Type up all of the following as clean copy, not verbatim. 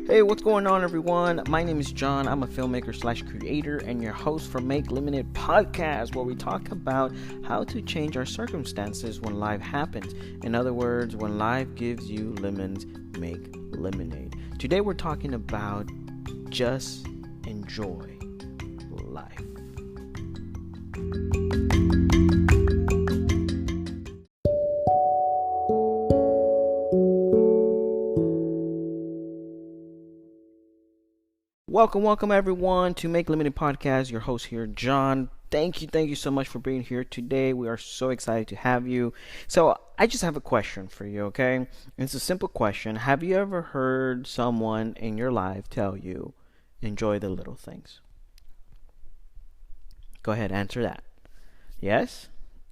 Hey, what's going on, everyone? My name is John. I'm a filmmaker slash creator and your host for Make Limited Podcast, where we talk about how to change our circumstances when life happens. In other words, when life gives you lemons, make lemonade. Today, we're talking about just enjoy life. Welcome everyone to Make Limited Podcast. Your host here, John. Thank you so much for being here today. We are so excited to have you. So I just have a question for you, okay? It's a simple question. Have you ever heard someone in your life tell you, enjoy the little things? Go ahead, answer that. Yes?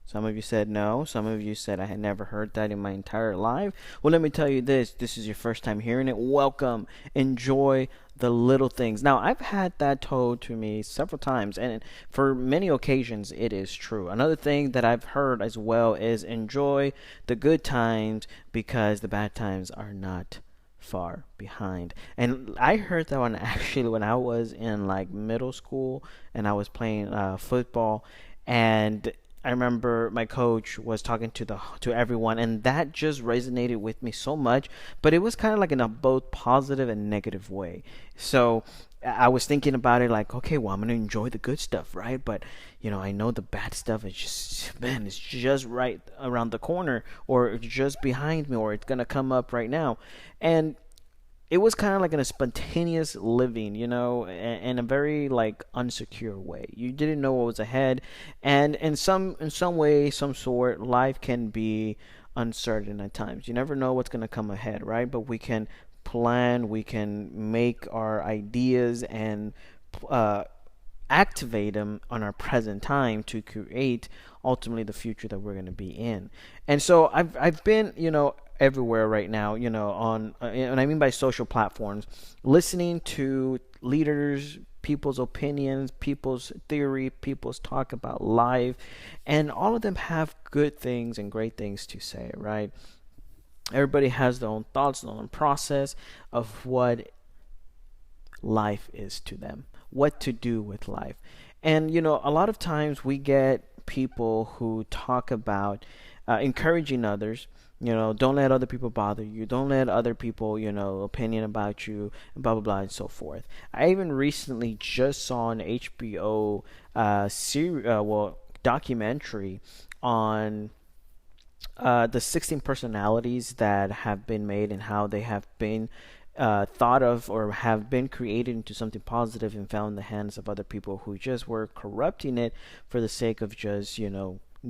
Some of you said no. Some of you said I had never heard that in my entire life. Well, let me tell you this. This is your first time hearing it. Welcome. Enjoy the little things. Now, I've had that told to me several times, and for many occasions, it is true. Another thing that I've heard as well is enjoy the good times because the bad times are not far behind. And I heard that one actually when I was in like middle school and I was playing football, and I remember my coach was talking to everyone, and that just resonated with me so much. But it was kind of like in a both positive and negative way. So I was thinking about it like, okay, well, I'm gonna enjoy the good stuff, right? But I know the bad stuff is just, man, it's just right around the corner, or it's just behind me, or it's gonna come up right now, and it was kind of like in a spontaneous living, in a very like unsecure way. You didn't know what was ahead, and in some way, some sort, life can be uncertain at times. You never know what's gonna come ahead, right? But we can plan, we can make our ideas and uh, activate them on our present time to create ultimately the future that we're going to be in. And so I've been everywhere right now, on and I mean by social platforms, listening to leaders, people's opinions, people's theory, people's talk about life, and all of them have good things and great things to say, right? Everybody has their own thoughts, their own process of what life is to them, what to do with life. And a lot of times we get people who talk about encouraging others. Don't let other people bother you. Don't let other people, opinion about you, and blah blah blah and so forth. I even recently just saw an HBO documentary on the 16 personalities that have been made and how they have been thought of or have been created into something positive and found in the hands of other people who just were corrupting it for the sake of just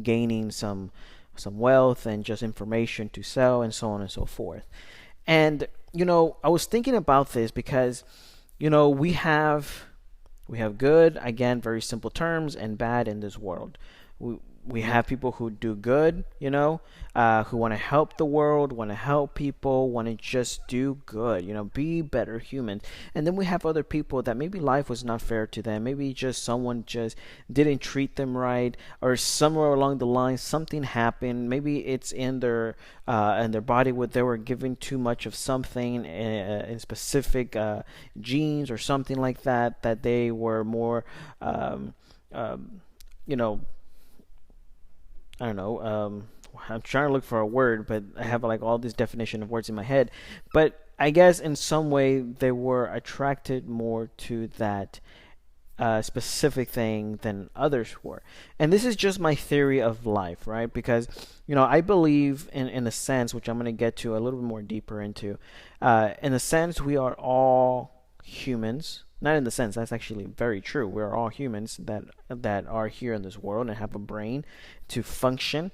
gaining some wealth and just information to sell and so on and so forth. And I was thinking about this because we have good, again, very simple terms, and bad in this world. We have people who do good, who want to help the world, want to help people, want to just do good, be better humans. And then we have other people that maybe life was not fair to them. Maybe just someone just didn't treat them right, or somewhere along the line something happened. Maybe it's in their body where they were given too much of something in specific genes or something like that they were more, I don't know. I'm trying to look for a word, but I have like all this definition of words in my head. But I guess in some way they were attracted more to that specific thing than others were. And this is just my theory of life, right? Because I believe in a sense, which I'm going to get to a little bit more deeper into. In a sense, we are all humans. Not in the sense, that's actually very true. We're all humans that are here in this world and have a brain to function,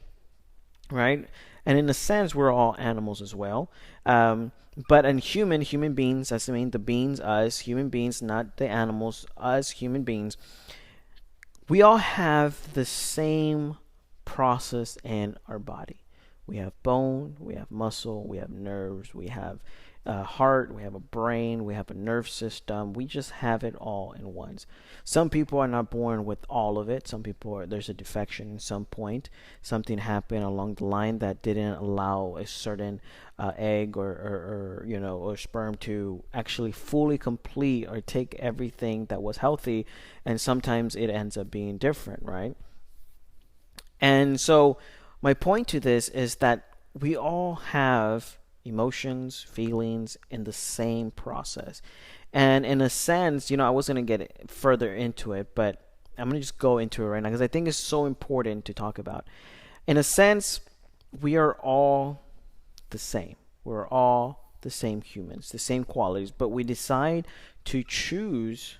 right? And in a sense, we're all animals as well. But in human beings, I mean the beings, us, human beings, not the animals, us, human beings, we all have the same process in our body. We have bone, we have muscle, we have nerves, we have heart, we have a brain, we have a nerve system. We just have it all in once. Some people are not born with all of it. Some people there's a defection at some point. Something happened along the line that didn't allow a certain egg or or sperm to actually fully complete or take everything that was healthy, and sometimes it ends up being different, right? And so my point to this is that we all have emotions, feelings in the same process. And in a sense, I wasn't going to get further into it, but I'm going to just go into it right now because I think it's so important to talk about. In a sense, we are all the same. We're all the same humans, the same qualities, but we decide to choose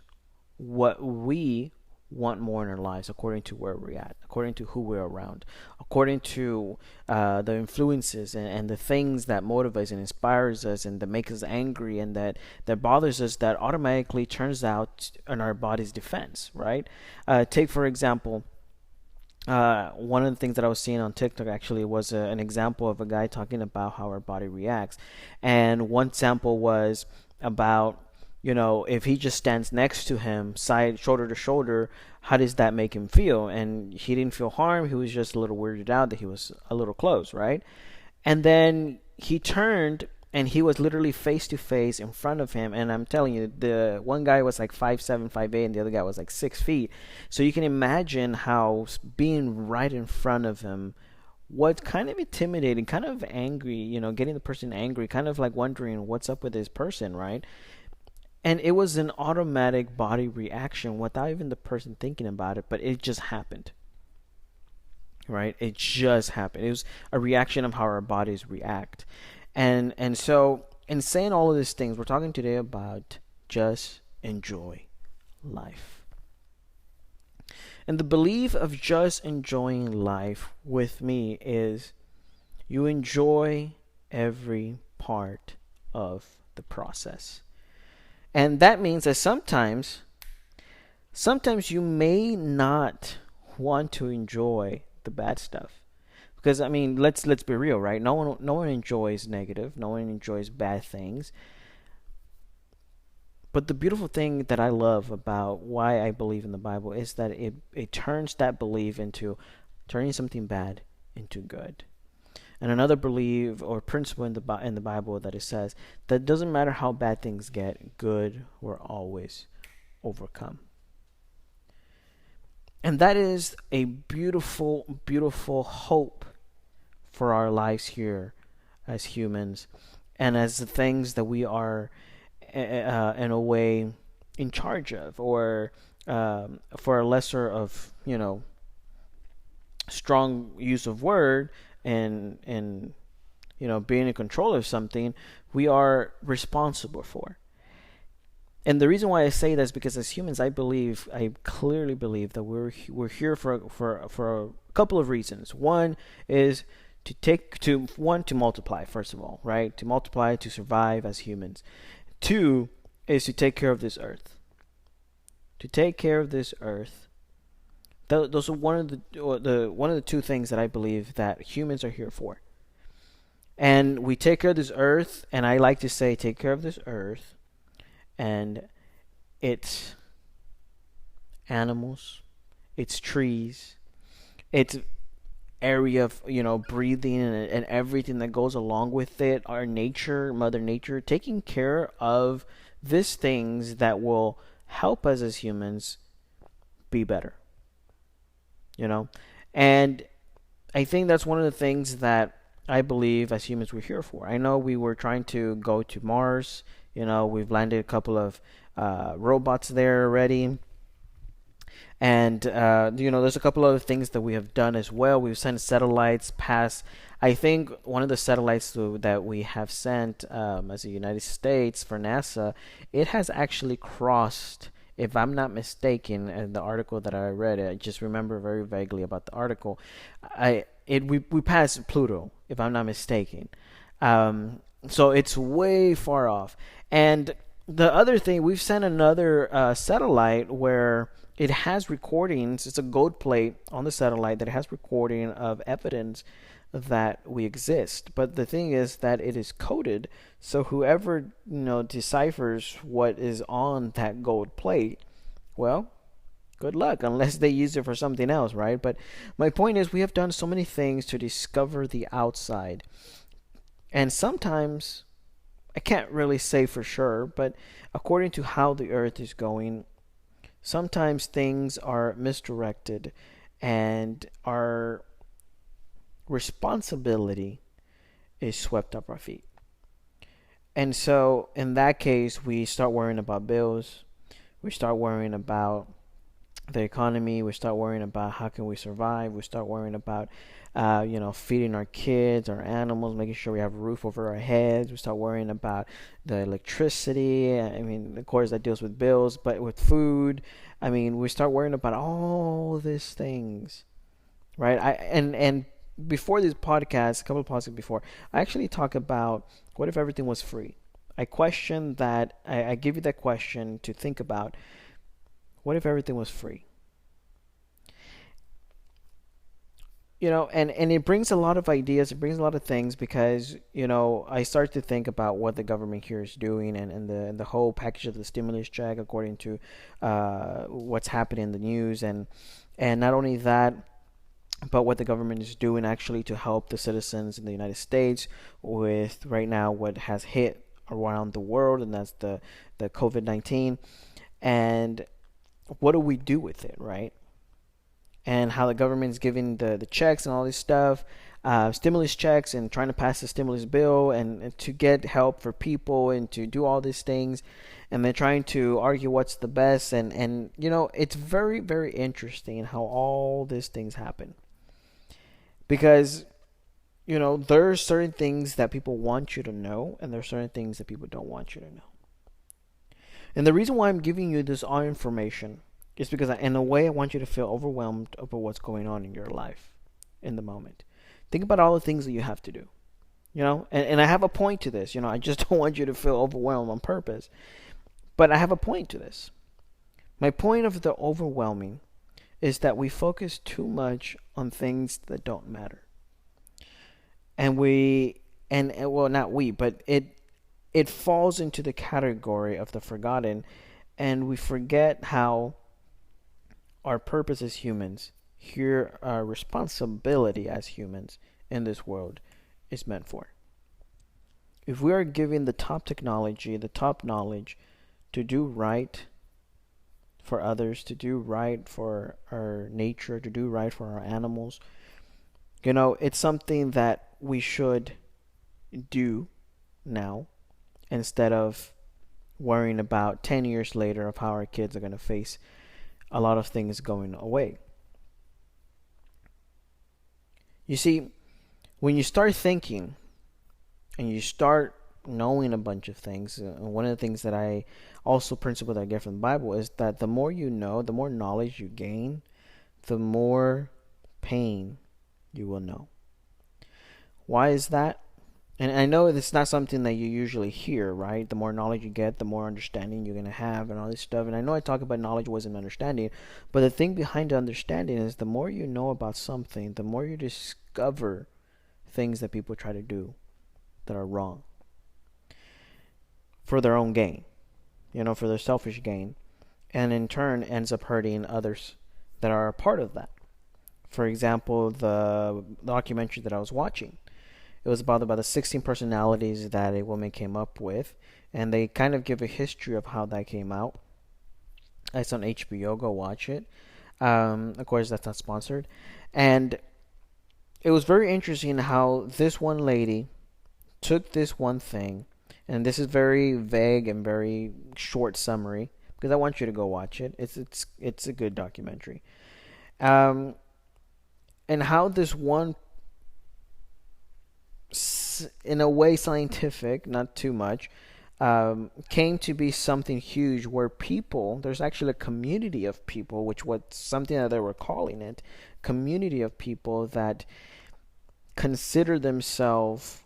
what we want more in our lives according to where we're at, according to who we're around, according to the influences and the things that motivates and inspires us and that makes us angry and that bothers us, that automatically turns out in our body's defense, right? Take, for example, one of the things that I was seeing on TikTok actually was an example of a guy talking about how our body reacts. And one sample was about, if he just stands next to him, side, shoulder to shoulder, how does that make him feel? And he didn't feel harm. He was just a little weirded out that he was a little close, right? And then he turned and he was literally face to face in front of him. And I'm telling you, the one guy was like 5'7", 5'8", and the other guy was like 6 feet. So you can imagine how being right in front of him was kind of intimidating, kind of angry, getting the person angry, kind of like wondering what's up with this person, right? And it was an automatic body reaction without even the person thinking about it, but it just happened. Right? It just happened. It was a reaction of how our bodies react. And so in saying all of these things, we're talking today about just enjoy life. And the belief of just enjoying life with me is you enjoy every part of the process. And that means that sometimes you may not want to enjoy the bad stuff. Because let's be real, right? No one enjoys negative. No one enjoys bad things. But the beautiful thing that I love about why I believe in the Bible is that it turns that belief into turning something bad into good. And another belief or principle in the Bible that it says that it doesn't matter how bad things get, good will always overcome. And that is a beautiful, beautiful hope for our lives here as humans and as the things that we are in a way in charge of, or for a lesser of strong use of word and being in control of something, we are responsible for. And the reason why I say that is because as humans, I clearly believe that we're here for a couple of reasons. One is to multiply, first of all, right? To multiply, to survive as humans. Two is to take care of this earth. To take care of this earth. Those are one of the two things that I believe that humans are here for. And we take care of this earth, and I like to say take care of this earth and its animals, its trees, its area of breathing and everything that goes along with it, our nature, Mother Nature, taking care of these things that will help us as humans be better. And I think that's one of the things that I believe as humans we're here for. I know we were trying to go to Mars. We've landed a couple of robots there already. And, there's a couple other things that we have done as well. We've sent satellites past, I think one of the satellites that we have sent as the United States for NASA, it has actually crossed, if I'm not mistaken, in the article that I read, I just remember very vaguely about the article. We passed Pluto, if I'm not mistaken. So it's way far off. And the other thing, we've sent another satellite where it has recordings. It's a gold plate on the satellite that has recording of evidence that we exist. But the thing is that it is coded, so whoever deciphers what is on that gold plate, well, good luck unless they use it for something else, right? But my point is, we have done so many things to discover the outside, and sometimes I can't really say for sure, but according to how the earth is going, sometimes things are misdirected and our responsibility is swept up our feet. And so in that case, we start worrying about bills, we start worrying about the economy, we start worrying about how can we survive, we start worrying about feeding our kids, our animals, making sure we have a roof over our heads. We start worrying about the electricity. I mean, of course, that deals with bills, but with food, I mean, we start worrying about all these things, right? And before this podcast, a couple of podcasts before, I actually talk about what if everything was free. I question that. I give you that question to think about. What if everything was free? And it brings a lot of ideas, it brings a lot of things, because I start to think about what the government here is doing, and the whole package of the stimulus check, according to what's happening in the news, and not only that, but what the government is doing actually to help the citizens in the United States with right now what has hit around the world, and that's the COVID-19. And what do we do with it, right? And how the government is giving the checks and all this stuff, stimulus checks, and trying to pass the stimulus bill, and to get help for people, and to do all these things, and they're trying to argue what's the best, and it's very, very interesting how all these things happen, because there's certain things that people want you to know, and there's certain things that people don't want you to know. And the reason why I'm giving you this all information is because, in a way, I want you to feel overwhelmed over what's going on in your life in the moment. Think about all the things that you have to do, and I have a point to this. I just don't want you to feel overwhelmed on purpose, but I have a point to this. My point of the overwhelming is that we focus too much on things that don't matter. And well, not we, but it falls into the category of the forgotten, and we forget how our purpose as humans, here our responsibility as humans in this world is meant for. If we are given the top technology, the top knowledge to do right for others, to do right for our nature, to do right for our animals, it's something that we should do now, instead of worrying about 10 years later of how our kids are going to face a lot of things going away. You see, when you start thinking and you start knowing a bunch of things, one of the things that I also principle that I get from the Bible is that the more you know, the more knowledge you gain, the more pain you will know. Why is that? And I know it's not something that you usually hear, right? The more knowledge you get, the more understanding you're going to have, and all this stuff. And I know I talk about knowledge wasn't understanding, but the thing behind the understanding is the more you know about something, the more you discover things that people try to do that are wrong for their own gain, for their selfish gain, and in turn ends up hurting others that are a part of that. For example, the documentary that I was watching, it was about the 16 personalities that a woman came up with, and they kind of give a history of how that came out. It's on HBO. Go watch it. Of course, that's not sponsored. And it was very interesting how this one lady took this one thing, and this is very vague and very short summary, because I want you to go watch it. It's a good documentary. And how this one, in a way scientific, not too much, came to be something huge, where there's actually a community of people, something that they were calling it, community of people that consider themselves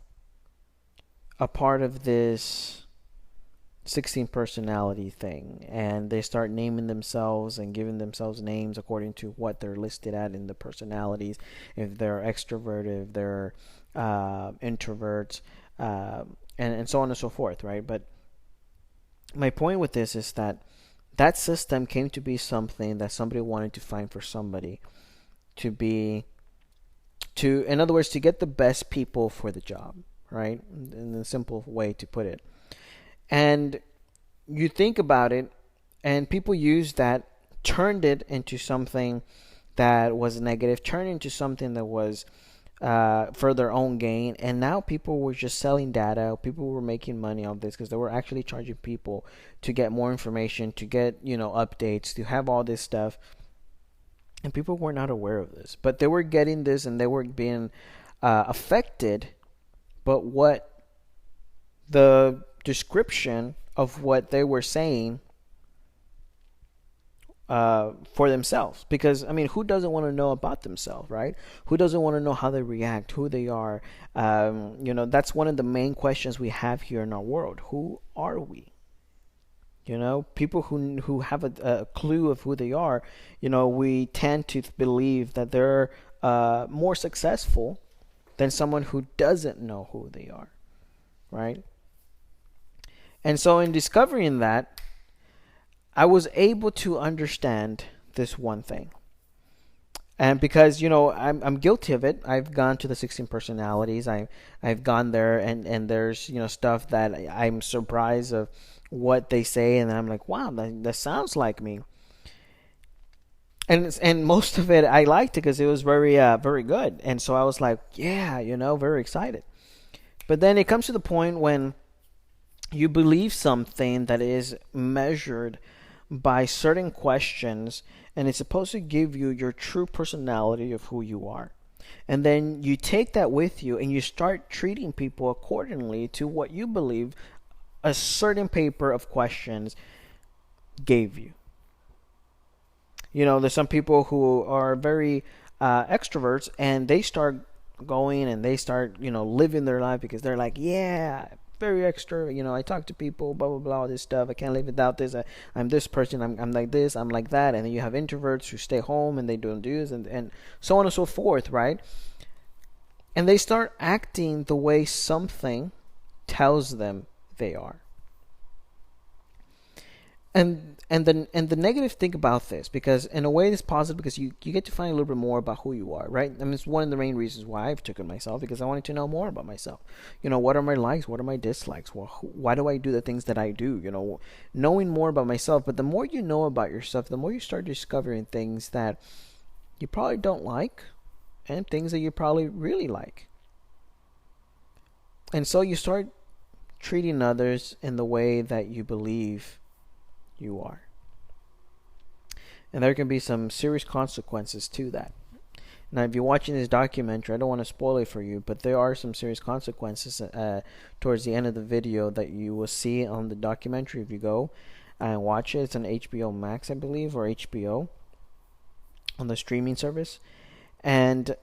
a part of this 16 personality thing, and they start naming themselves and giving themselves names according to what they're listed at in the personalities, if they're extroverted, if they're introverts, and so on and so forth, right? But my point with this is that that system came to be something that somebody wanted to find for somebody to be, to, in other words, to get the best people for the job, right? In a simple way to put it. And you think about it, and people used that, turned it into something that was negative, turned into something that was for their own gain. And now people were just selling data. People were making money on this because they were actually charging people to get more information, to get, updates, to have all this stuff. And people were not aware of this, but they were getting this and they were being affected. But what the description of what they were saying for themselves, because I mean, who doesn't want to know about themselves, right? Who doesn't want to know how they react, who they are? That's one of the main questions we have here in our world. Who are we? People who have a clue of who they are, we tend to believe that they're more successful than someone who doesn't know who they are, right? And so in discovering that, I was able to understand this one thing. And because, I'm guilty of it. I've gone to the 16 personalities. I've gone there, and there's, stuff that I'm surprised of what they say, and I'm like, wow, that sounds like me. And most of it I liked it because it was very very good. And so I was like, yeah, very excited. But then it comes to the point when you believe something that is measured by certain questions, and it's supposed to give you your true personality of who you are. And then you take that with you and you start treating people accordingly to what you believe a certain paper of questions gave you. There's some people who are very extroverts, and they start going and they start, living their life because they're like, yeah, very extra. I talk to people, blah blah blah, all this stuff. I can't live without this. I'm this person. I'm like this. I'm like that. And then you have introverts who stay home and they don't do this, and so on and so forth, right? And they start acting the way something tells them they are. And the negative thing about this, because in a way it's positive because you get to find a little bit more about who you are, right? I mean, it's one of the main reasons why I've taken myself, because I wanted to know more about myself. What are my likes? What are my dislikes? Why do I do the things that I do? Knowing more about myself. But the more you know about yourself, the more you start discovering things that you probably don't like and things that you probably really like. And so you start treating others in the way that you believe you are. And there can be some serious consequences to that. Now, if you're watching this documentary, I don't want to spoil it for you, but there are some serious consequences towards the end of the video that you will see on the documentary if you go and watch it. It's on HBO Max, I believe, or HBO, on the streaming service. And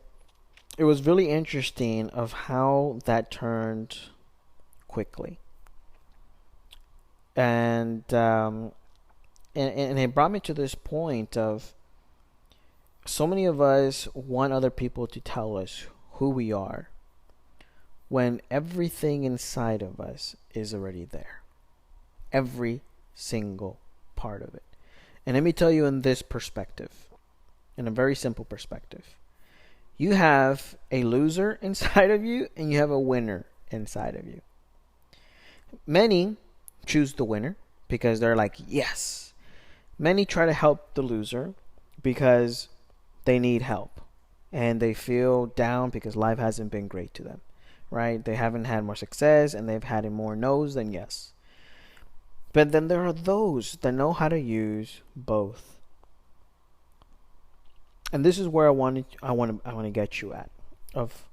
it was really interesting of how that turned quickly. And it brought me to this point of so many of us want other people to tell us who we are when everything inside of us is already there. Every single part of it. And let me tell you in this perspective, in a very simple perspective. You have a loser inside of you and you have a winner inside of you. Many choose the winner because they're like, yes. Many try to help the loser because they need help and they feel down because life hasn't been great to them, right? They haven't had more success and they've had more no's than yes. But then there are those that know how to use both. And this is where I want to get you at, of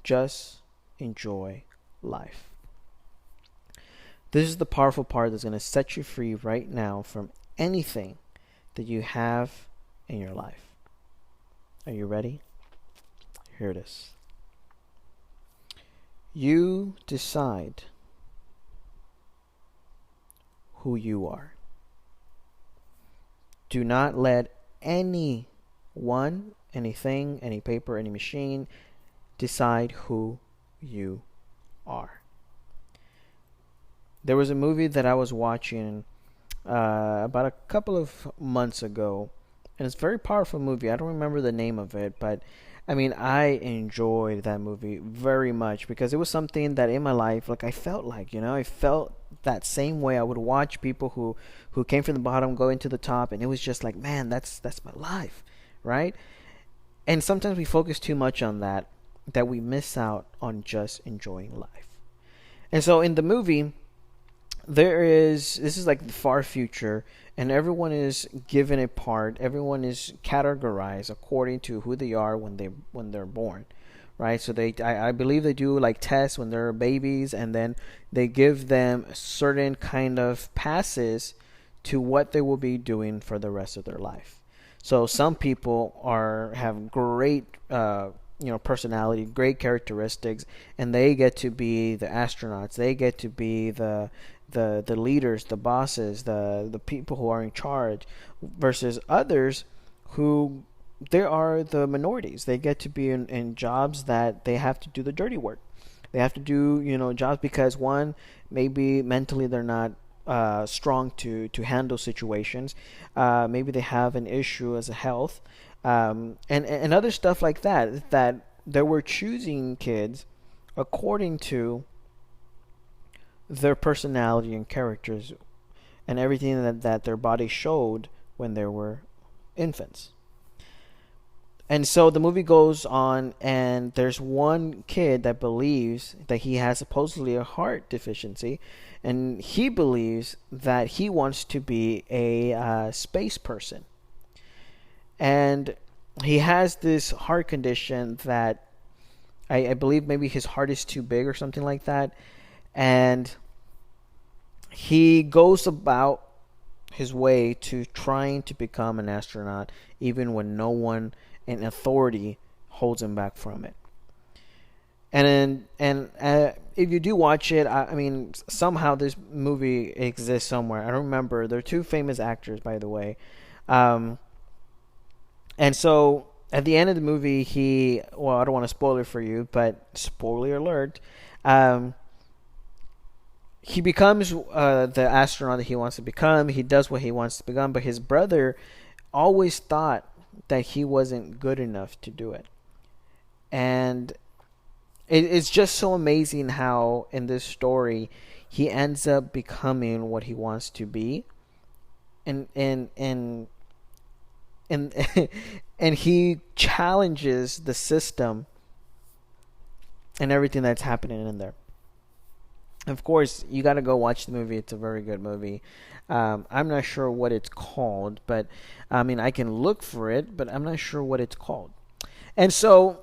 just enjoy life. This is the powerful part that's going to set you free right now from anything that you have in your life. Are you ready? Here it is. You decide who you are. Do not let anyone, anything, any paper, any machine decide who you are. There was a movie that I was watching about a couple of months ago, and it's a very powerful movie. I don't remember the name of it, but I mean, I enjoyed that movie very much because it was something that in my life, like I felt like, I felt that same way. I would watch people who came from the bottom go into the top, and it was just like, man, that's my life, right? And sometimes we focus too much on that we miss out on just enjoying life. And so in the movie, this is like the far future, and everyone is given a part. Everyone is categorized according to who they are when they're born, right? So I believe they do like tests when they're babies, and then they give them certain kind of passes to what they will be doing for the rest of their life. So some people have great personality, great characteristics, and they get to be the astronauts. They get to be the leaders, the bosses, the people who are in charge, versus others who they are the minorities. They get to be in jobs that they have to do the dirty work. They have to do jobs because one, maybe mentally they're not strong to handle situations. Maybe they have an issue as a health, and other stuff like that. That they were choosing kids according to their personality and characters and everything that their body showed when they were infants. And so the movie goes on, and there's one kid that believes that he has supposedly a heart deficiency, and he believes that he wants to be a space person. And he has this heart condition that I believe maybe his heart is too big or something like that. And he goes about his way to trying to become an astronaut, even when no one in authority holds him back from it. And if you do watch it, I mean, somehow this movie exists somewhere. I don't remember. There are two famous actors, by the way. And so at the end of the movie, I don't want to spoil it for you, but spoiler alert. He becomes the astronaut that he wants to become. He does what he wants to become, but his brother always thought that he wasn't good enough to do it. And it's just so amazing how in this story he ends up becoming what he wants to be, and and he challenges the system and everything that's happening in there. Of course, you got to go watch the movie. It's a very good movie. I'm not sure what it's called, but I mean, I can look for it, but I'm not sure what it's called. And so,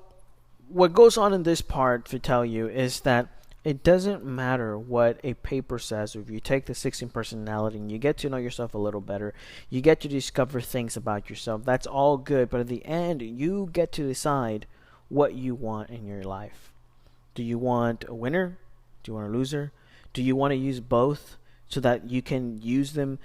what goes on in this part to tell you is that it doesn't matter what a paper says. If you take the 16 personality and you get to know yourself a little better, you get to discover things about yourself. That's all good, but at the end, you get to decide what you want in your life. Do you want a winner? Do you want a loser? Do you want to use both so that you can use them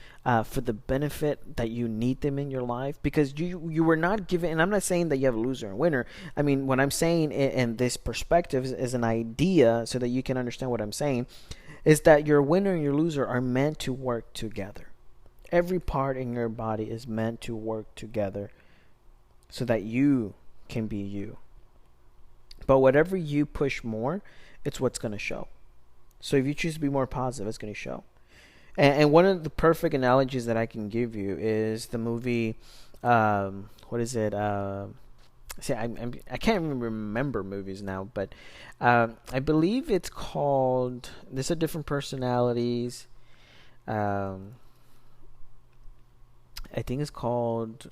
for the benefit that you need them in your life? Because you were not given, and I'm not saying that you have a loser and winner. I mean, what I'm saying in this perspective is an idea so that you can understand what I'm saying, is that your winner and your loser are meant to work together. Every part in your body is meant to work together so that you can be you. But whatever you push more, it's what's going to show. So if you choose to be more positive, it's going to show. And one of the perfect analogies that I can give you is the movie, what is it? See, I can't even remember movies now, but I believe it's called, there's a different personalities. I think it's called,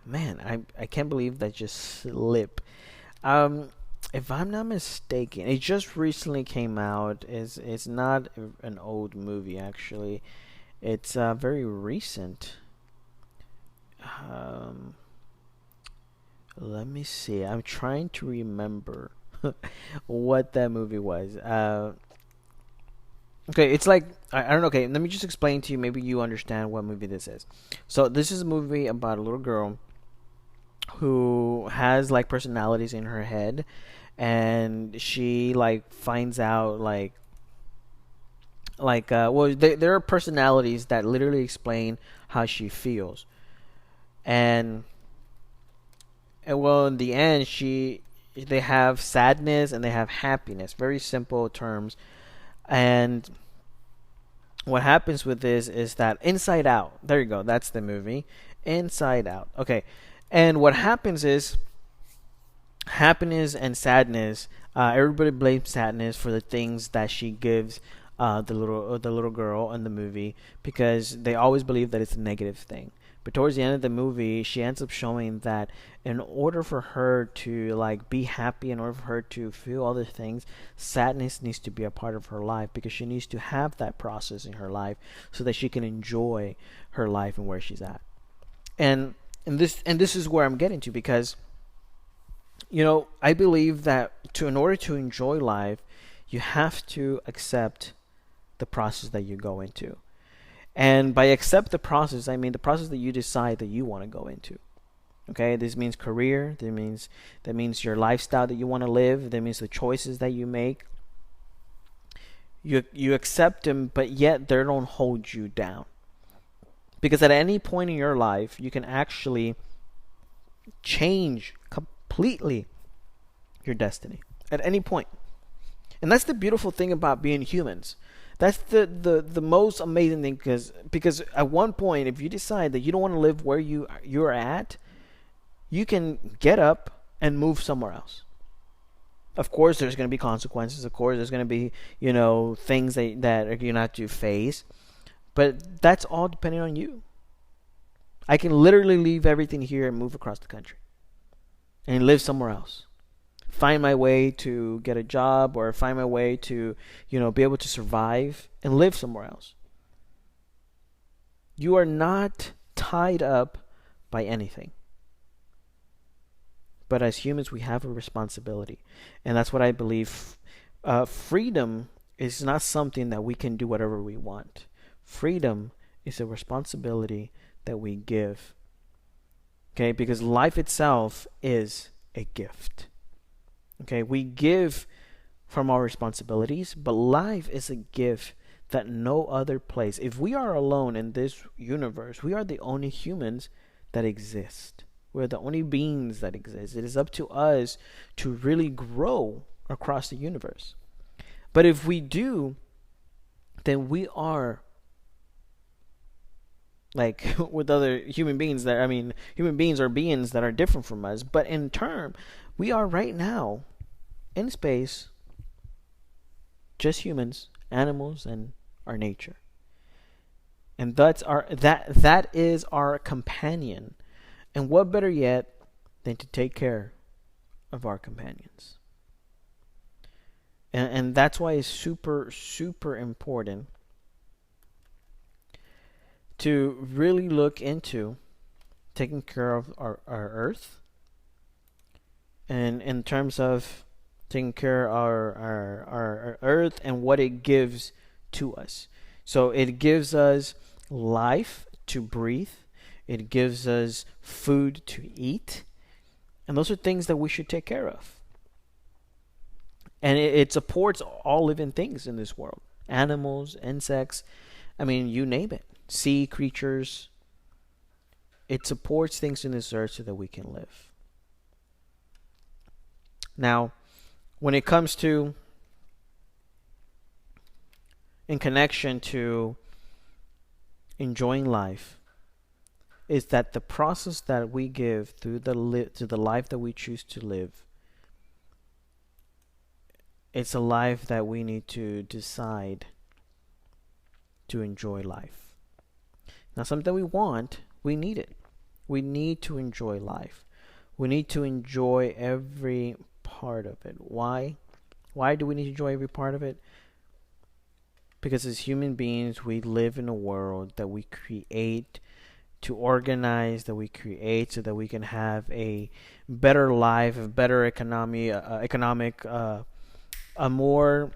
man, I can't believe that just slipped. If I'm not mistaken, it just recently came out. It's not an old movie, actually. It's very recent. Let me see. I'm trying to remember what that movie was. Okay, it's like I don't know. Okay, let me just explain to you. Maybe you understand what movie this is. So this is a movie about a little girl who has like personalities in her head, and she like finds out well, there are personalities that literally explain how she feels, and well, in the end, they have sadness and they have happiness. Very simple terms. And what happens with this is that Inside Out. There you go. That's the movie. Inside Out. Okay. And what happens is happiness and sadness. Everybody blames sadness for the things that she gives the little girl in the movie because they always believe that it's a negative thing. But towards the end of the movie, she ends up showing that in order for her to like be happy, in order for her to feel all the things, sadness needs to be a part of her life because she needs to have that process in her life so that she can enjoy her life and where she's at. And this is where I'm getting to because I believe that in order to enjoy life, you have to accept the process that you go into. And by accept the process, I mean the process that you decide that you want to go into. Okay, this means career. That means your lifestyle that you want to live. That means the choices that you make. You accept them, but yet they don't hold you down. Because at any point in your life, you can actually change completely your destiny at any point. And that's the beautiful thing about being humans. That's the most amazing thing because at one point, if you decide that you don't want to live where you're at, you can get up and move somewhere else. Of course, there's going to be consequences. Of course, there's going to be things that you're going to have to face. But that's all depending on you. I can literally leave everything here and move across the country and live somewhere else. Find my way to get a job or find my way to, be able to survive and live somewhere else. You are not tied up by anything. But as humans, we have a responsibility. And that's what I believe. Freedom is not something that we can do whatever we want. Freedom is a responsibility that we give. Okay, because life itself is a gift. Okay, we give from our responsibilities, but life is a gift that no other place. If we are alone in this universe, we are the only humans that exist. We're the only beings that exist. It is up to us to really grow across the universe. But if we do, then we are like with other human beings human beings are beings that are different from us, but in turn, we are right now in space just humans, animals, and our nature. And that is our companion. And what better yet than to take care of our companions? And that's why it's super, super important to really look into taking care of our earth, and in terms of taking care of our earth and what it gives to us. So it gives us life to breathe. It gives us food to eat. And those are things that we should take care of. And it supports all living things in this world. Animals, insects, you name it. Sea creatures. It supports things in this earth so that we can live. Now, when it comes to, in connection to enjoying life, is that the process that we give through to the life that we choose to live, it's a life that we need to decide to enjoy life. Now, something we want, we need it. We need to enjoy life. We need to enjoy every part of it. Why? Why do we need to enjoy every part of it? Because as human beings, we live in a world that we create to organize, that we create so that we can have a better life, a better economic, a more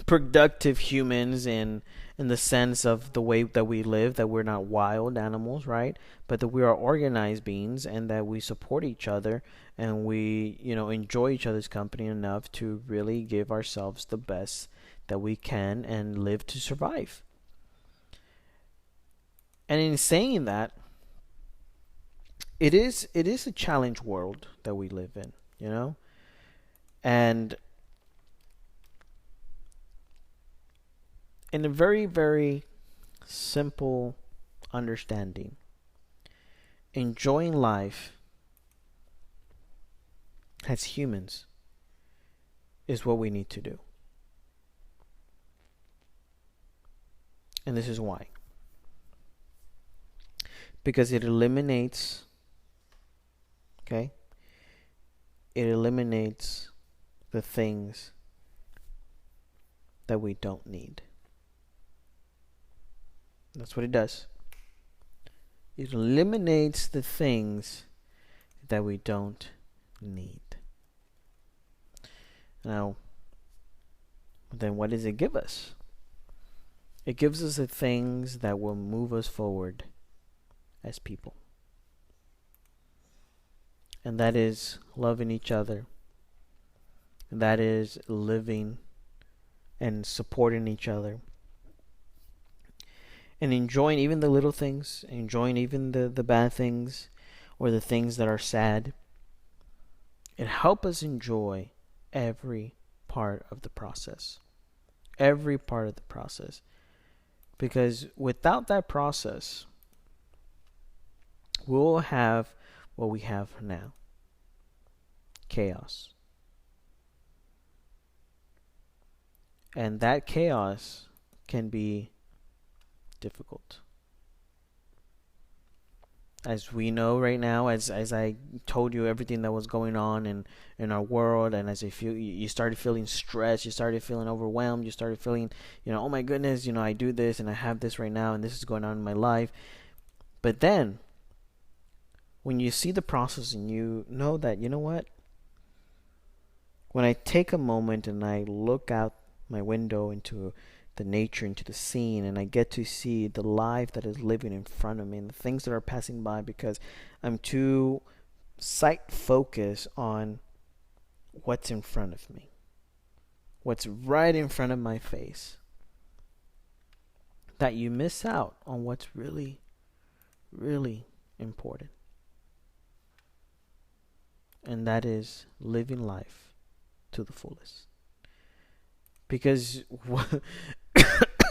productive humans in the sense of the way that we live, that we're not wild animals, right? But that we are organized beings, and that we support each other, and we, enjoy each other's company enough to really give ourselves the best that we can and live to survive. And in saying that, it is a challenge world that we live in. And in a very, very simple understanding, enjoying life as humans is what we need to do. And this is why. Because it eliminates, okay? It eliminates the things that we don't need. That's what it does. It eliminates the things that we don't need. Now, then what does it give us? It gives us the things that will move us forward as people. And that is loving each other. And that is living and supporting each other. And enjoying even the little things, enjoying even the bad things, or the things that are sad. It helps us enjoy every part of the process. Every part of the process. Because without that process, we'll have what we have now. Chaos. And that chaos can be difficult. As we know right now, as I told you everything that was going on in our world, and as you started feeling stressed, you started feeling overwhelmed, you started feeling, oh my goodness, I do this and I have this right now and this is going on in my life. But then, when you see the process and you know that, what? When I take a moment and I look out my window into the nature, into the scene, and I get to see the life that is living in front of me and the things that are passing by, because I'm too sight focused on what's in front of me, what's right in front of my face, that you miss out on what's really, really important. And that is living life to the fullest. Because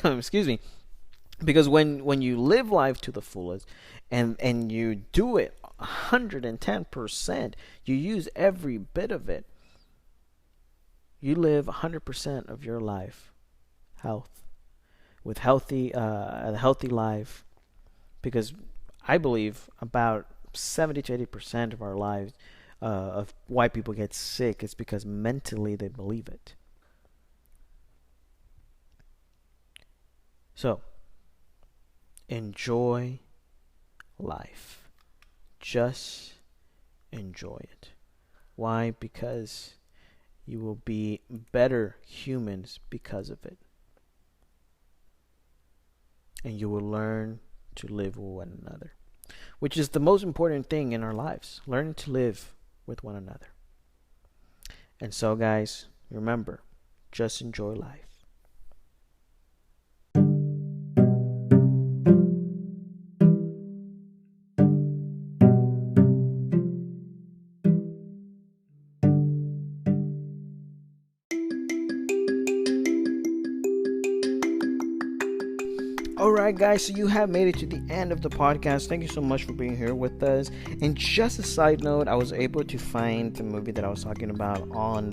excuse me, because when you live life to the fullest and you do it 110%, you use every bit of it, you live 100% of your life with a healthy life. Because I believe about 70 to 80% of our lives, of why people get sick, is because mentally they believe it. So, enjoy life. Just enjoy it. Why? Because you will be better humans because of it. And you will learn to live with one another, which is the most important thing in our lives. Learning to live with one another. And so, guys, remember, just enjoy life. Alright guys, so you have made it to the end of the podcast. Thank you so much for being here with us. And just a side note, I was able to find the movie that I was talking about on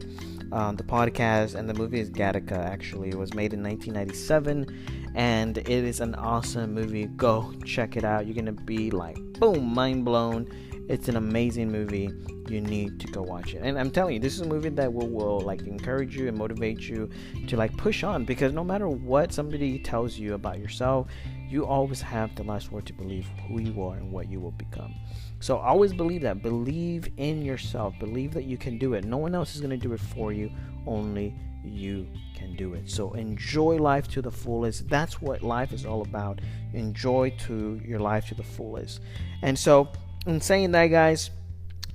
the podcast, and the movie is Gattaca. Actually, it was made in 1997, and it is an awesome movie. Go check it out. You're gonna be like, boom, mind blown. It's an amazing movie. You need to go watch it. And I'm telling you, this is a movie that will like encourage you and motivate you to like push on, because no matter what somebody tells you about yourself, you always have the last word to believe who you are and what you will become. So always believe that. Believe in yourself. Believe that you can do it. No one else is going to do it for you. Only you can do it. So enjoy life to the fullest. That's what life is all about. Enjoy to your life to the fullest. And so in saying that, guys,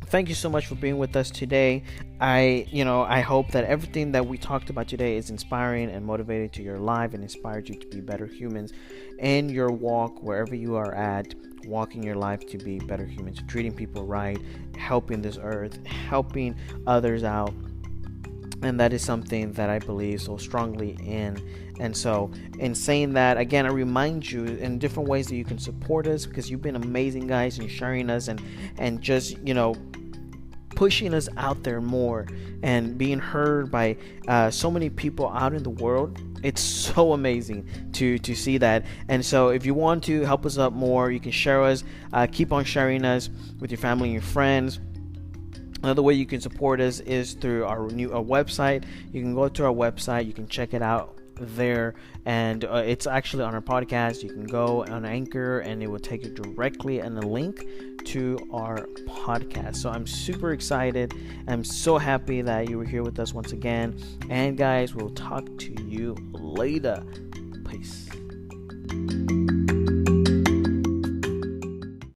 thank you so much for being with us today. I hope that everything that we talked about today is inspiring and motivating to your life and inspired you to be better humans in your walk wherever you are at, walking your life to be better humans, treating people right, helping this earth, helping others out. And that is something that I believe so strongly in. And so in saying that, again, I remind you in different ways that you can support us, because you've been amazing, guys, in sharing us and just pushing us out there more and being heard by so many people out in the world. It's so amazing to see that. And so if you want to help us out more, you can share us, keep on sharing us with your family and your friends. Another way you can support us is through our website. You can go to our website, you can check it out there, and it's actually on our podcast. You can go on Anchor and it will take you directly and a link to our podcast. So I'm super excited. I'm so happy that you were here with us once again. And guys, we'll talk to you later. Peace.